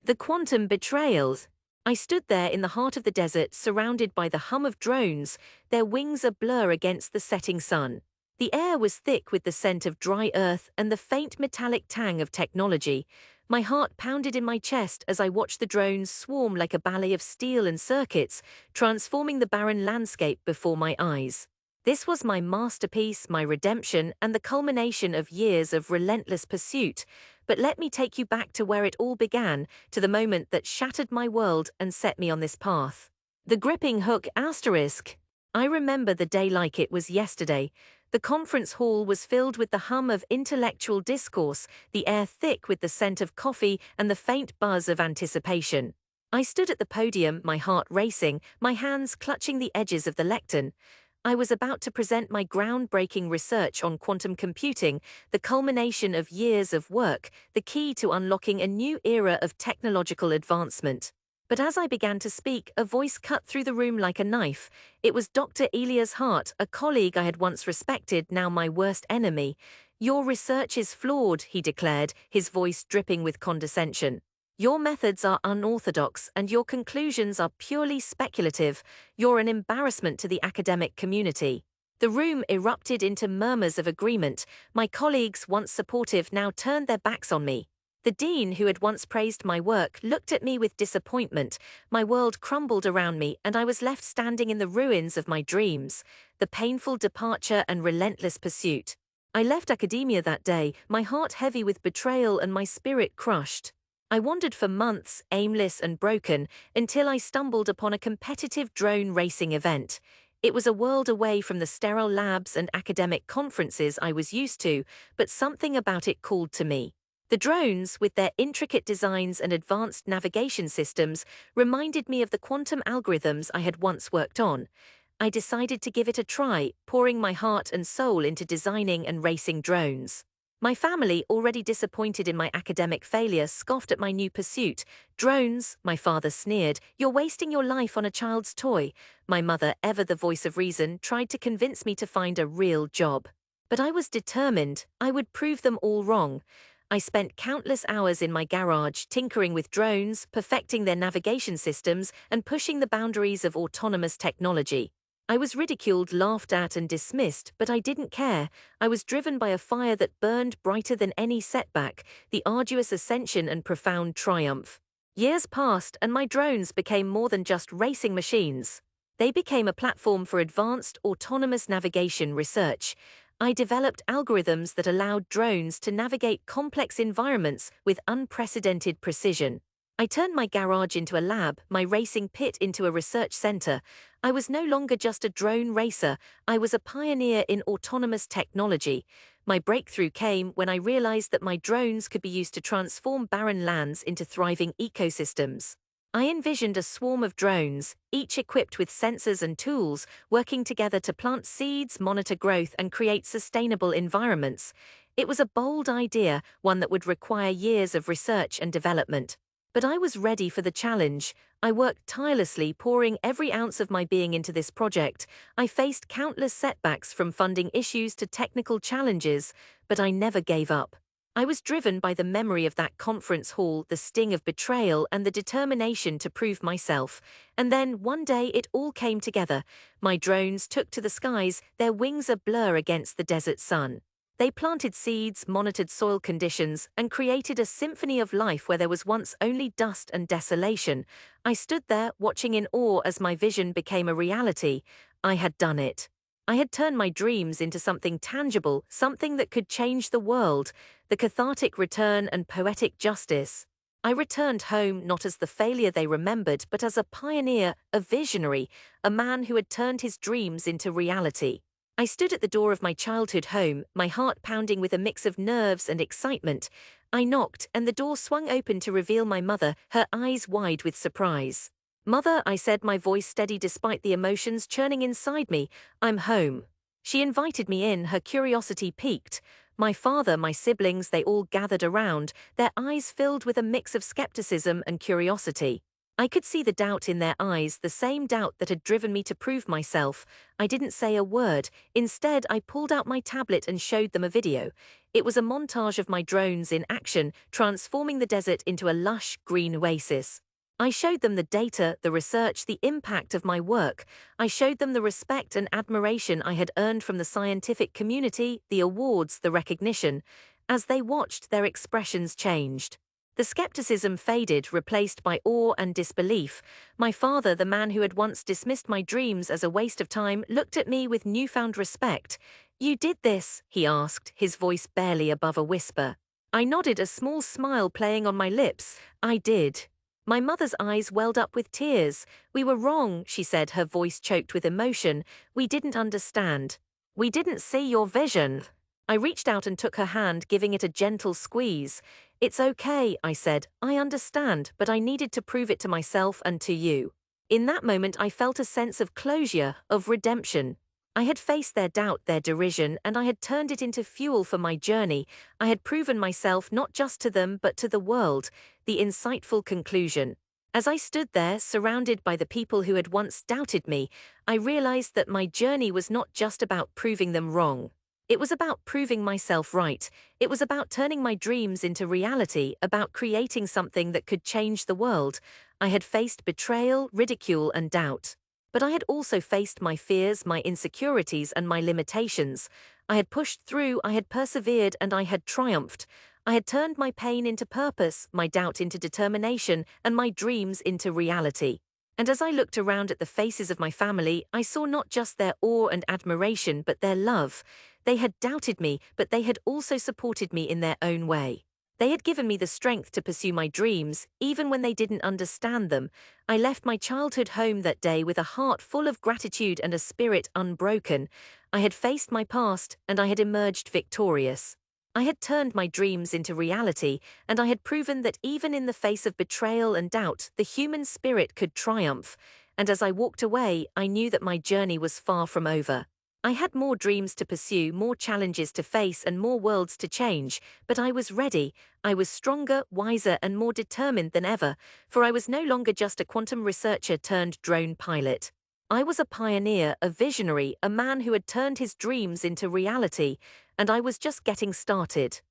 The quantum betrayals. I stood there in the heart of the desert, surrounded by the hum of drones, their wings a blur against the setting sun. The air was thick with the scent of dry earth and the faint metallic tang of technology. My heart pounded in my chest as I watched the drones swarm like a ballet of steel and circuits, transforming the barren landscape before my eyes. This was my masterpiece, my redemption, and the culmination of years of relentless pursuit. But let me take you back to where it all began, to the moment that shattered my world and set me on this path. The gripping hook asterisk. I remember the day like it was yesterday. The conference hall was filled with the hum of intellectual discourse, the air thick with the scent of coffee and the faint buzz of anticipation. I stood at the podium, my heart racing, my hands clutching the edges of the lectern. I was about to present my groundbreaking research on quantum computing, the culmination of years of work, the key to unlocking a new era of technological advancement. But as I began to speak, a voice cut through the room like a knife. It was Dr. Elias Hart, a colleague I had once respected, now my worst enemy. "Your research is flawed," he declared, his voice dripping with condescension. "Your methods are unorthodox and your conclusions are purely speculative. You're an embarrassment to the academic community." The room erupted into murmurs of agreement. My colleagues, once supportive, now turned their backs on me. The dean, who had once praised my work, looked at me with disappointment. My world crumbled around me, and I was left standing in the ruins of my dreams. The painful departure and relentless pursuit. I left academia that day, my heart heavy with betrayal and my spirit crushed. I wandered for months, aimless and broken, until I stumbled upon a competitive drone racing event. It was a world away from the sterile labs and academic conferences I was used to, but something about it called to me. The drones, with their intricate designs and advanced navigation systems, reminded me of the quantum algorithms I had once worked on. I decided to give it a try, pouring my heart and soul into designing and racing drones. My family, already disappointed in my academic failure, scoffed at my new pursuit. "Drones," my father sneered, "you're wasting your life on a child's toy." My mother, ever the voice of reason, tried to convince me to find a real job. But I was determined. I would prove them all wrong. I spent countless hours in my garage, tinkering with drones, perfecting their navigation systems, and pushing the boundaries of autonomous technology. I was ridiculed, laughed at, and dismissed, but I didn't care. I was driven by a fire that burned brighter than any setback, the arduous ascension and profound triumph. Years passed, and my drones became more than just racing machines. They became a platform for advanced, autonomous navigation research. I developed algorithms that allowed drones to navigate complex environments with unprecedented precision. I turned my garage into a lab, my racing pit into a research center. I was no longer just a drone racer, I was a pioneer in autonomous technology. My breakthrough came when I realized that my drones could be used to transform barren lands into thriving ecosystems. I envisioned a swarm of drones, each equipped with sensors and tools, working together to plant seeds, monitor growth, and create sustainable environments. It was a bold idea, one that would require years of research and development. But I was ready for the challenge. I worked tirelessly, pouring every ounce of my being into this project. I faced countless setbacks, from funding issues to technical challenges, but I never gave up. I was driven by the memory of that conference hall, the sting of betrayal, and the determination to prove myself. And then, one day, it all came together. My drones took to the skies, their wings a blur against the desert sun. They planted seeds, monitored soil conditions, and created a symphony of life where there was once only dust and desolation. I stood there, watching in awe as my vision became a reality. I had done it. I had turned my dreams into something tangible, something that could change the world. The cathartic return and poetic justice. I returned home not as the failure they remembered, but as a pioneer, a visionary, a man who had turned his dreams into reality. I stood at the door of my childhood home, my heart pounding with a mix of nerves and excitement. I knocked, and the door swung open to reveal my mother, her eyes wide with surprise. "Mother," I said, my voice steady despite the emotions churning inside me, "I'm home." She invited me in, her curiosity piqued. My father, my siblings, they all gathered around, their eyes filled with a mix of skepticism and curiosity. I could see the doubt in their eyes, the same doubt that had driven me to prove myself. I didn't say a word. Instead, I pulled out my tablet and showed them a video. It was a montage of my drones in action, transforming the desert into a lush, green oasis. I showed them the data, the research, the impact of my work. I showed them the respect and admiration I had earned from the scientific community, the awards, the recognition. As they watched, their expressions changed. The skepticism faded, replaced by awe and disbelief. My father, the man who had once dismissed my dreams as a waste of time, looked at me with newfound respect. "You did this?" he asked, his voice barely above a whisper. I nodded, a small smile playing on my lips. "I did." My mother's eyes welled up with tears. "We were wrong," she said, her voice choked with emotion. "We didn't understand. We didn't see your vision." I reached out and took her hand, giving it a gentle squeeze. "It's okay," I said. "I understand, but I needed to prove it to myself and to you." In that moment, I felt a sense of closure, of redemption. I had faced their doubt, their derision, and I had turned it into fuel for my journey. I had proven myself not just to them, but to the world. The insightful conclusion. As I stood there, surrounded by the people who had once doubted me, I realized that my journey was not just about proving them wrong. It was about proving myself right. It was about turning my dreams into reality, about creating something that could change the world. I had faced betrayal, ridicule, and doubt. But I had also faced my fears, my insecurities, and my limitations. I had pushed through, I had persevered, and I had triumphed. I had turned my pain into purpose, my doubt into determination, and my dreams into reality. And as I looked around at the faces of my family, I saw not just their awe and admiration, but their love. They had doubted me, but they had also supported me in their own way. They had given me the strength to pursue my dreams, even when they didn't understand them. I left my childhood home that day with a heart full of gratitude and a spirit unbroken. I had faced my past, and I had emerged victorious. I had turned my dreams into reality, and I had proven that even in the face of betrayal and doubt, the human spirit could triumph. And as I walked away, I knew that my journey was far from over. I had more dreams to pursue, more challenges to face, and more worlds to change, but I was ready. I was stronger, wiser, and more determined than ever, for I was no longer just a quantum researcher turned drone pilot. I was a pioneer, a visionary, a man who had turned his dreams into reality, and I was just getting started.